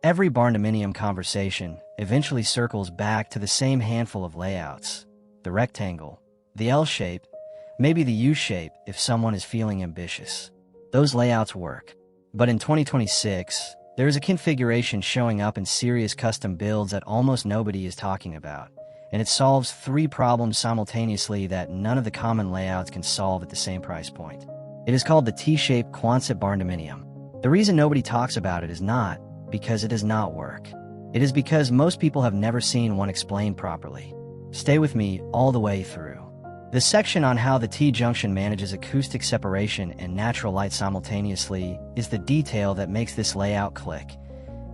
Every barndominium conversation eventually circles back to the same handful of layouts: the rectangle, the L shape, maybe the U shape if someone is feeling ambitious. Those layouts work. But in 2026, there is a configuration showing up in serious custom builds that almost nobody is talking about, and it solves three problems simultaneously that none of the common layouts can solve at the same price point. It is called the T-Shape Quonset Barndominium. The reason nobody talks about it is not because it does not work. It is because most people have never seen one explained properly. Stay with me all the way through. The section on how the T-junction manages acoustic separation and natural light simultaneously is the detail that makes this layout click,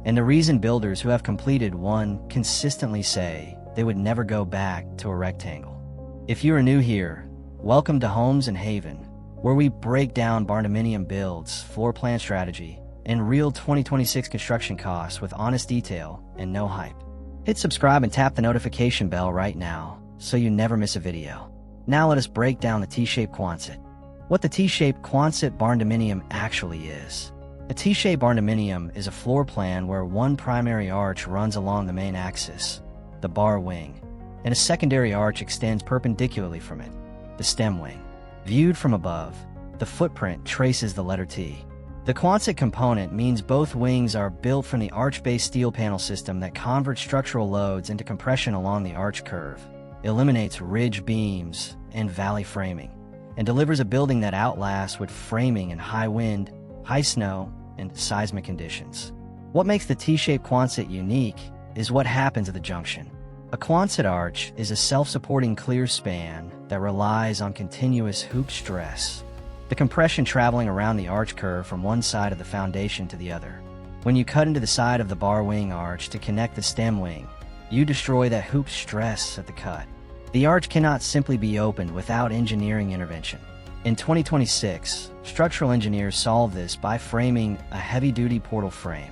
and the reason builders who have completed one consistently say they would never go back to a rectangle. If you are new here, welcome to Homes and Haven, where we break down barndominium builds, floor plan strategy, and real 2026 construction costs with honest detail and no hype. Hit subscribe and tap the notification bell right now so you never miss a video. Now let us break down the T-Shape Quonset. What the T-Shape Quonset Barndominium actually is. A T-Shape Barndominium is a floor plan where one primary arch runs along the main axis, the bar wing, and a secondary arch extends perpendicularly from it, the stem wing. Viewed from above, the footprint traces the letter T. The Quonset component means both wings are built from the arch-based steel panel system that converts structural loads into compression along the arch curve, eliminates ridge beams and valley framing, and delivers a building that outlasts with framing in high wind, high snow, and seismic conditions. What makes the T-Shape Quonset unique is what happens at the junction. A Quonset arch is a self-supporting clear span that relies on continuous hoop stress, the compression traveling around the arch curve from one side of the foundation to the other. When you cut into the side of the bar wing arch to connect the stem wing, you destroy that hoop stress at the cut. The arch cannot simply be opened without engineering intervention. In 2026, structural engineers solve this by framing a heavy-duty portal frame,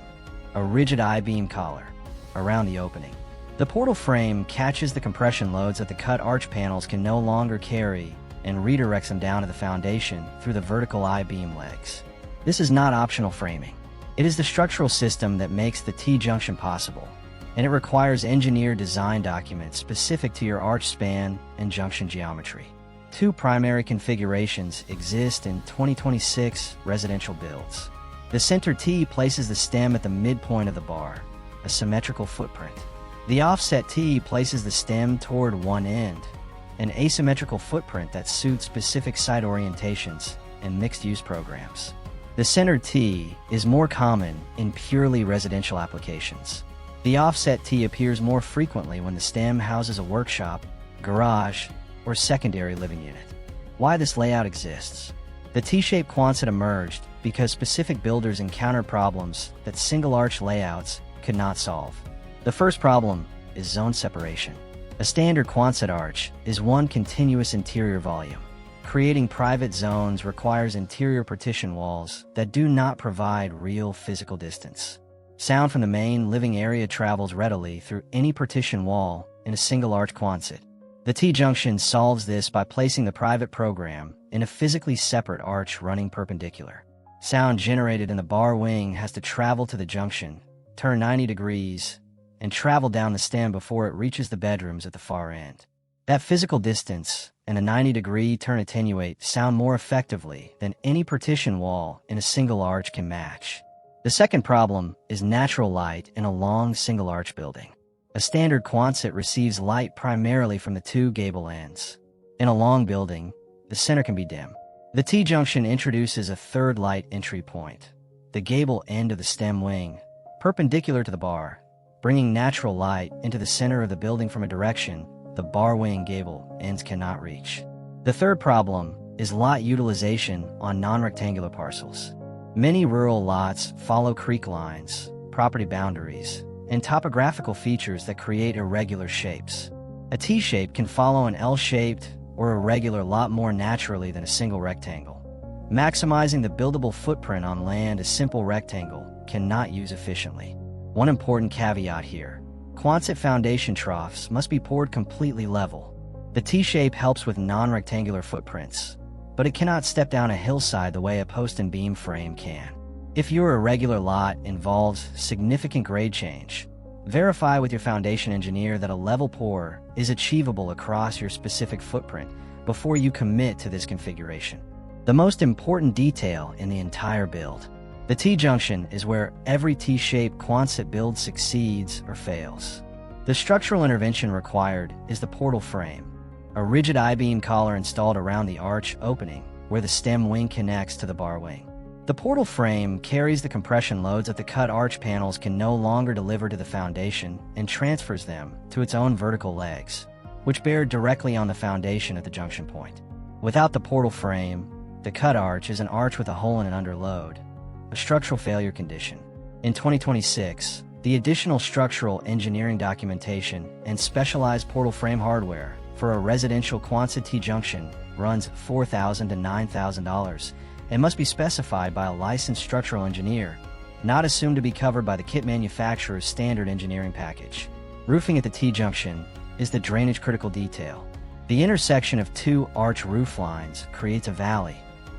a rigid I-beam collar, around the opening. The portal frame catches the compression loads that the cut arch panels can no longer carry and redirects them down to the foundation through the vertical I-beam legs. This is not optional framing. It is the structural system that makes the T-junction possible, and it requires engineered design documents specific to your arch span and junction geometry. Two primary configurations exist in 2026 residential builds. The center T places the stem at the midpoint of the bar, a symmetrical footprint. The offset T places the stem toward one end, an asymmetrical footprint that suits specific site orientations and mixed-use programs. The center T is more common in purely residential applications. The offset T appears more frequently when the stem houses a workshop, garage, or secondary living unit. Why this layout exists? The T-Shape Quonset emerged because specific builders encountered problems that single-arch layouts could not solve. The first problem is zone separation. A standard Quonset arch is one continuous interior volume. Creating private zones requires interior partition walls that do not provide real physical distance. Sound from the main living area travels readily through any partition wall in a single arch Quonset. The T-junction solves this by placing the private program in a physically separate arch running perpendicular. Sound generated in the bar wing has to travel to the junction, turn 90 degrees, and travel down the stem before it reaches the bedrooms at the far end. That physical distance and a 90-degree turn attenuate sound more effectively than any partition wall in a single arch can match. The second problem is natural light in a long single-arch building. A standard Quonset receives light primarily from the two gable ends. In a long building, the center can be dim. The T-junction introduces a third light entry point, the gable end of the stem wing, perpendicular to the bar, bringing natural light into the center of the building from a direction the bar wing gable ends cannot reach. The third problem is lot utilization on non-rectangular parcels. Many rural lots follow creek lines, property boundaries, and topographical features that create irregular shapes. A T-shape can follow an L-shaped or irregular lot more naturally than a single rectangle. Maximizing the buildable footprint on land a simple rectangle cannot use efficiently. One important caveat here: Quonset foundation troughs must be poured completely level. The T-shape helps with non-rectangular footprints, but it cannot step down a hillside the way a post and beam frame can. If your irregular lot involves significant grade change, verify with your foundation engineer that a level pour is achievable across your specific footprint before you commit to this configuration. The most important detail in the entire build. The T-junction is where every T-Shape Quonset build succeeds or fails. The structural intervention required is the portal frame, a rigid I-beam collar installed around the arch opening where the stem wing connects to the bar wing. The portal frame carries the compression loads that the cut arch panels can no longer deliver to the foundation and transfers them to its own vertical legs, which bear directly on the foundation at the junction point. Without the portal frame, the cut arch is an arch with a hole in it under load, a structural failure condition. In 2026, the additional structural engineering documentation and specialized portal frame hardware for a residential Quonset T-junction runs $4,000 to $9,000 and must be specified by a licensed structural engineer, not assumed to be covered by the kit manufacturer's standard engineering package. Roofing at the T-junction is the drainage critical detail. The intersection of two arch roof lines creates a valley,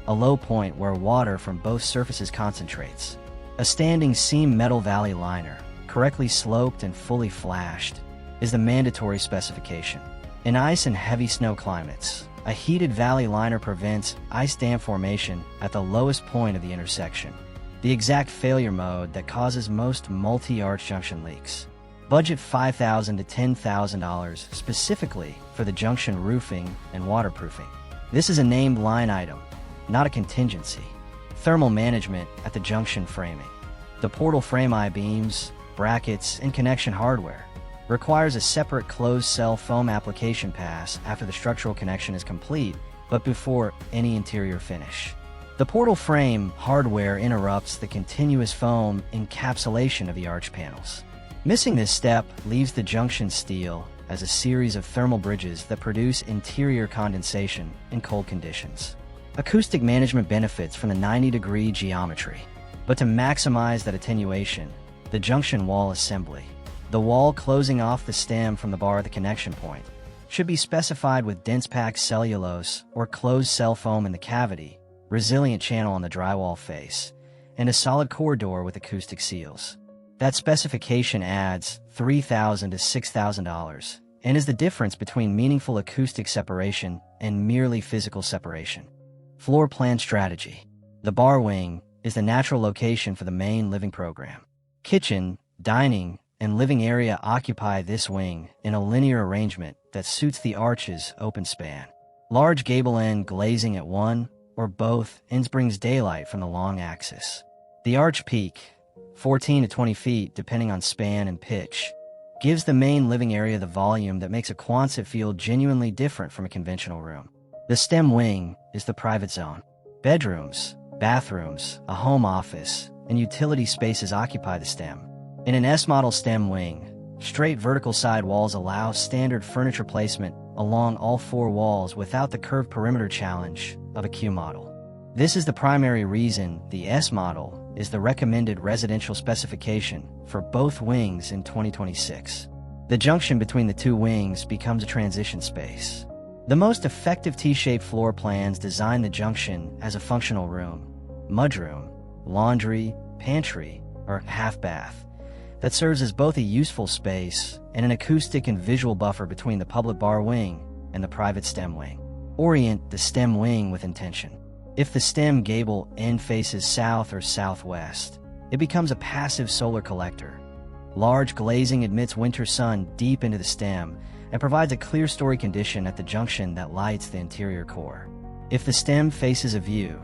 a low point where water from both surfaces concentrates. A standing seam metal valley liner, correctly sloped and fully flashed, is the mandatory specification. In ice and heavy snow climates, a heated valley liner prevents ice dam formation at the lowest point of the intersection, the exact failure mode that causes most multi-arch junction leaks. Budget $5,000 to $10,000 specifically for the junction roofing and waterproofing. This is a named line item, not a contingency. Thermal management at the junction framing. The portal frame I-beams, brackets, and connection hardware requires a separate closed-cell foam application pass after the structural connection is complete, but before any interior finish. The portal frame hardware interrupts the continuous foam encapsulation of the arch panels. Missing this step leaves the junction steel as a series of thermal bridges that produce interior condensation in cold conditions. Acoustic management benefits from the 90-degree geometry, but to maximize that attenuation, the junction wall assembly, the wall closing off the stem from the bar at the connection point, should be specified with dense packed cellulose or closed cell foam in the cavity, resilient channel on the drywall face, and a solid core door with acoustic seals. That specification adds $3,000 to $6,000 and is the difference between meaningful acoustic separation and merely physical separation. Floor plan strategy. The bar wing is the natural location for the main living program. Kitchen, dining, and living area occupy this wing in a linear arrangement that suits the arch's open span. Large gable end glazing at one or both ends brings daylight from the long axis. The arch peak, 14 to 20 feet depending on span and pitch, gives the main living area the volume that makes a Quonset feel genuinely different from a conventional room. The stem wing is the private zone. Bedrooms, bathrooms, a home office, and utility spaces occupy the stem. In an S-model stem wing, straight vertical side walls allow standard furniture placement along all four walls without the curved perimeter challenge of a Q model. This is the primary reason the S model is the recommended residential specification for both wings in 2026. The junction between the two wings becomes a transition space. The most effective T-shaped floor plans design the junction as a functional room, mudroom, laundry, pantry, or half bath that serves as both a useful space and an acoustic and visual buffer between the public bar wing and the private stem wing. Orient the stem wing with intention. If the stem gable end faces south or southwest, it becomes a passive solar collector. Large glazing admits winter sun deep into the stem and provides a clear story condition at the junction that lights the interior core. If the stem faces a view,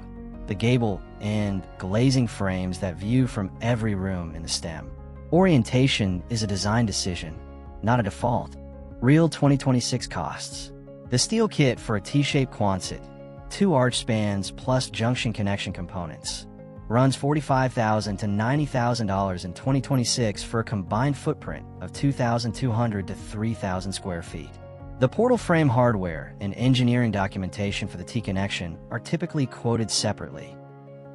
the gable end glazing frames that view from every room in the stem. Orientation is a design decision, not a default. Real 2026 costs. The steel kit for a T-shaped Quonset, 2 arch spans plus junction connection components, runs $45,000 to $90,000 in 2026 for a combined footprint of 2,200 to 3,000 square feet. The portal frame hardware and engineering documentation for the T-connection are typically quoted separately.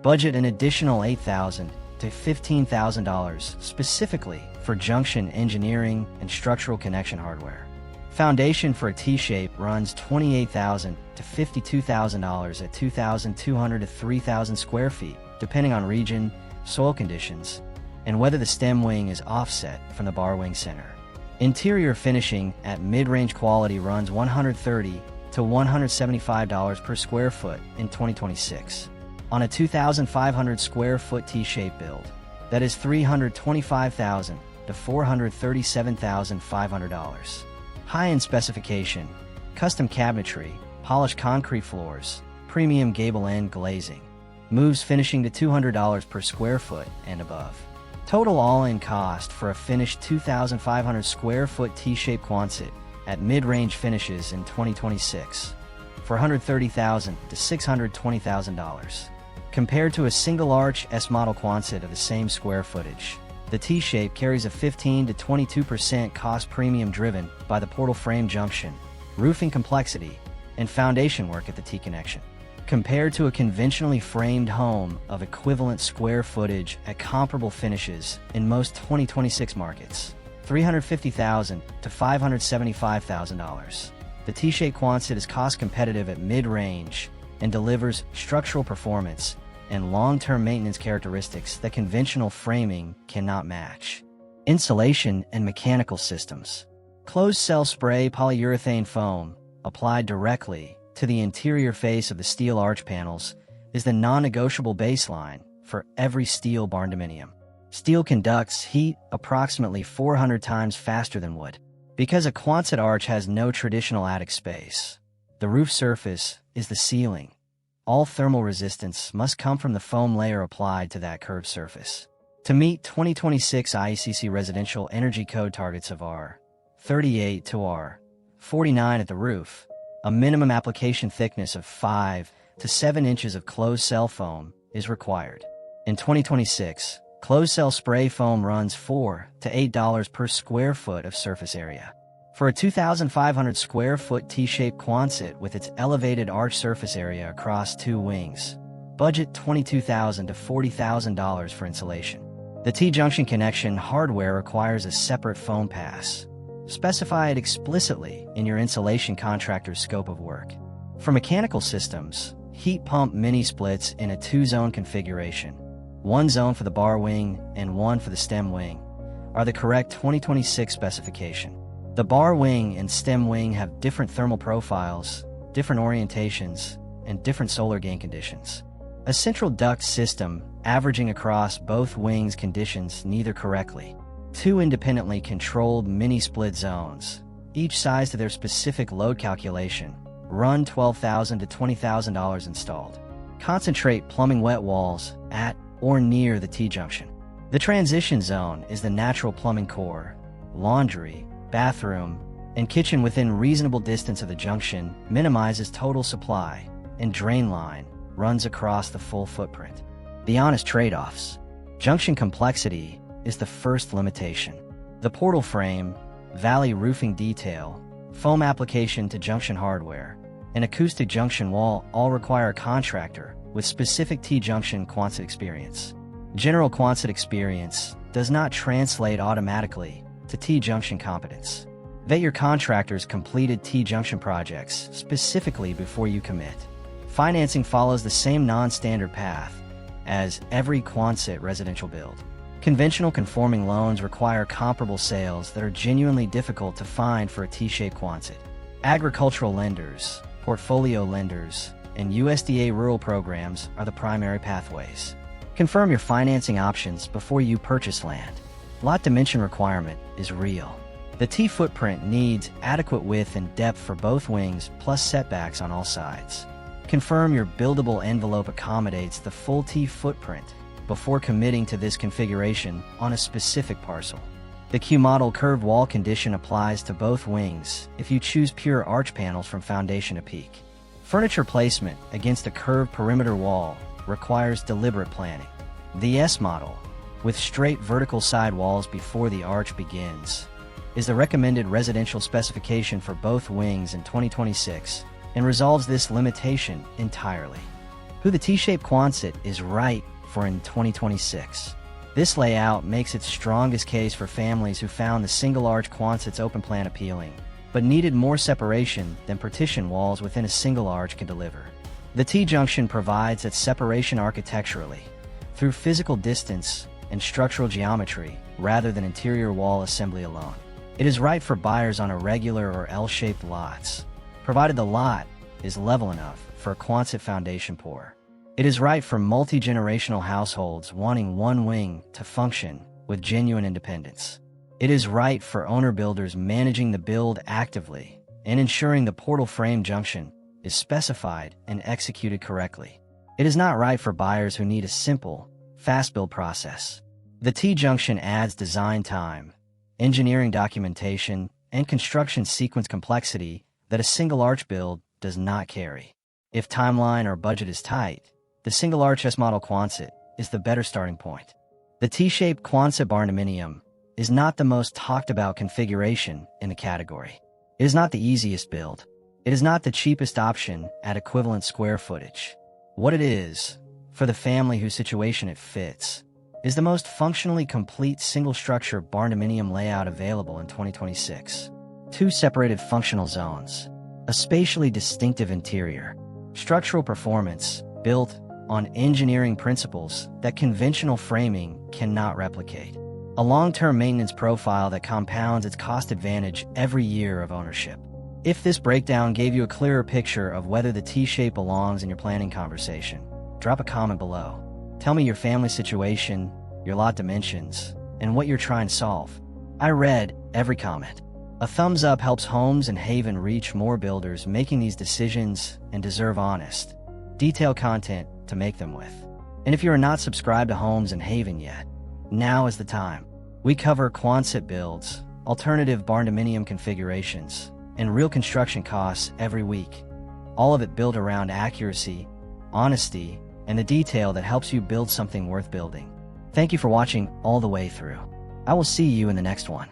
Budget an additional $8,000 to $15,000 specifically for junction engineering and structural connection hardware. Foundation for a T-shape runs $28,000 to $52,000 at 2,200 to 3,000 square feet, depending on region, soil conditions, and whether the stem wing is offset from the bar wing center. Interior finishing at mid-range quality runs $130 to $175 per square foot in 2026. On a 2,500 square foot T-shape build, that is $325,000 to $437,500. High-end specification, custom cabinetry, polished concrete floors, premium gable end glazing. Moves finishing to $200 per square foot and above. Total all-in cost for a finished 2,500 square foot T-shape Quonset at mid-range finishes in 2026 for $130,000 to $620,000. Compared to a single-arch S-model Quonset of the same square footage, the T-shape carries a 15 to 22% cost premium driven by the portal frame junction, roofing complexity, and foundation work at the T-connection. Compared to a conventionally framed home of equivalent square footage at comparable finishes in most 2026 markets, $350,000 to $575,000. The T-shape Quonset is cost competitive at mid-range and delivers structural performance and long-term maintenance characteristics that conventional framing cannot match. Insulation and mechanical systems. Closed-cell spray polyurethane foam applied directly to the interior face of the steel arch panels is the non-negotiable baseline for every steel barndominium. Steel conducts heat approximately 400 times faster than wood. Because a Quonset arch has no traditional attic space, the roof surface is the ceiling. All thermal resistance must come from the foam layer applied to that curved surface. To meet 2026 IECC residential energy code targets of R38 to R49 at the roof, a minimum application thickness of 5 to 7 inches of closed-cell foam is required. In 2026, closed-cell spray foam runs $4 to $8 per square foot of surface area. For a 2,500 square foot T-shaped Quonset with its elevated arch surface area across 2 wings, budget $22,000 to $40,000 for insulation. The T-junction connection hardware requires a separate foam pass. Specify it explicitly in your insulation contractor's scope of work. For mechanical systems, heat pump mini splits in a 2-zone configuration, 1 zone for the bar wing and 1 for the stem wing, are the correct 2026 specification. The bar wing and stem wing have different thermal profiles, different orientations, and different solar gain conditions. A central duct system averaging across both wings conditions neither correctly. 2 independently controlled mini-split zones, each sized to their specific load calculation, run $12,000 to $20,000 installed. Concentrate plumbing wet walls at or near the T-junction. The transition zone is the natural plumbing core. Laundry, bathroom, and kitchen within reasonable distance of the junction minimizes total supply, and drain line runs across the full footprint. The honest trade-offs. Junction complexity is the first limitation. The portal frame, valley roofing detail, foam application to junction hardware, and acoustic junction wall all require a contractor with specific T-junction Quonset experience. General Quonset experience does not translate automatically to T-junction competence. Vet your contractor's completed T-junction projects specifically before you commit. Financing follows the same non-standard path as every Quonset residential build. Conventional conforming loans require comparable sales that are genuinely difficult to find for a T-shaped Quonset. Agricultural lenders, portfolio lenders, and USDA rural programs are the primary pathways. Confirm your financing options before you purchase land. Lot dimension requirement is real. The T footprint needs adequate width and depth for both wings plus setbacks on all sides. Confirm your buildable envelope accommodates the full T footprint before committing to this configuration on a specific parcel. The Q-model curved wall condition applies to both wings if you choose pure arch panels from foundation to peak. Furniture placement against a curved perimeter wall requires deliberate planning. The S-model, with straight vertical side walls before the arch begins, is the recommended residential specification for both wings in 2026 and resolves this limitation entirely. Who the T-shaped Quonset is right for in 2026. This layout makes its strongest case for families who found the single-arch Quonset's open plan appealing, but needed more separation than partition walls within a single arch can deliver. The T-junction provides that separation architecturally, through physical distance and structural geometry rather than interior wall assembly alone. It is right for buyers on irregular or L-shaped lots, provided the lot is level enough for a Quonset foundation pour. It is right for multi-generational households wanting one wing to function with genuine independence. It is right for owner-builders managing the build actively and ensuring the portal frame junction is specified and executed correctly. It is not right for buyers who need a simple, fast build process. The T-junction adds design time, engineering documentation, and construction sequence complexity that a single arch build does not carry. If timeline or budget is tight, the single arch S-model Quonset is the better starting point. The T-Shape Quonset Barndominium is not the most talked about configuration in the category. It is not the easiest build. It is not the cheapest option at equivalent square footage. What it is, for the family whose situation it fits, is the most functionally complete single-structure barndominium layout available in 2026. 2 separated functional zones, a spatially distinctive interior, structural performance built on engineering principles that conventional framing cannot replicate, a long-term maintenance profile that compounds its cost advantage every year of ownership. If this breakdown gave you a clearer picture of whether the T-shape belongs in your planning conversation, drop a comment below. Tell me your family situation, your lot dimensions, and what you're trying to solve. I read every comment. A thumbs up helps Homes and Haven reach more builders making these decisions and deserve honest, detailed content to make them with. And if you are not subscribed to Homes and Haven yet, now is the time. We cover Quonset builds, alternative barndominium configurations, and real construction costs every week. All of it built around accuracy, honesty, and the detail that helps you build something worth building. Thank you for watching all the way through. I will see you in the next one.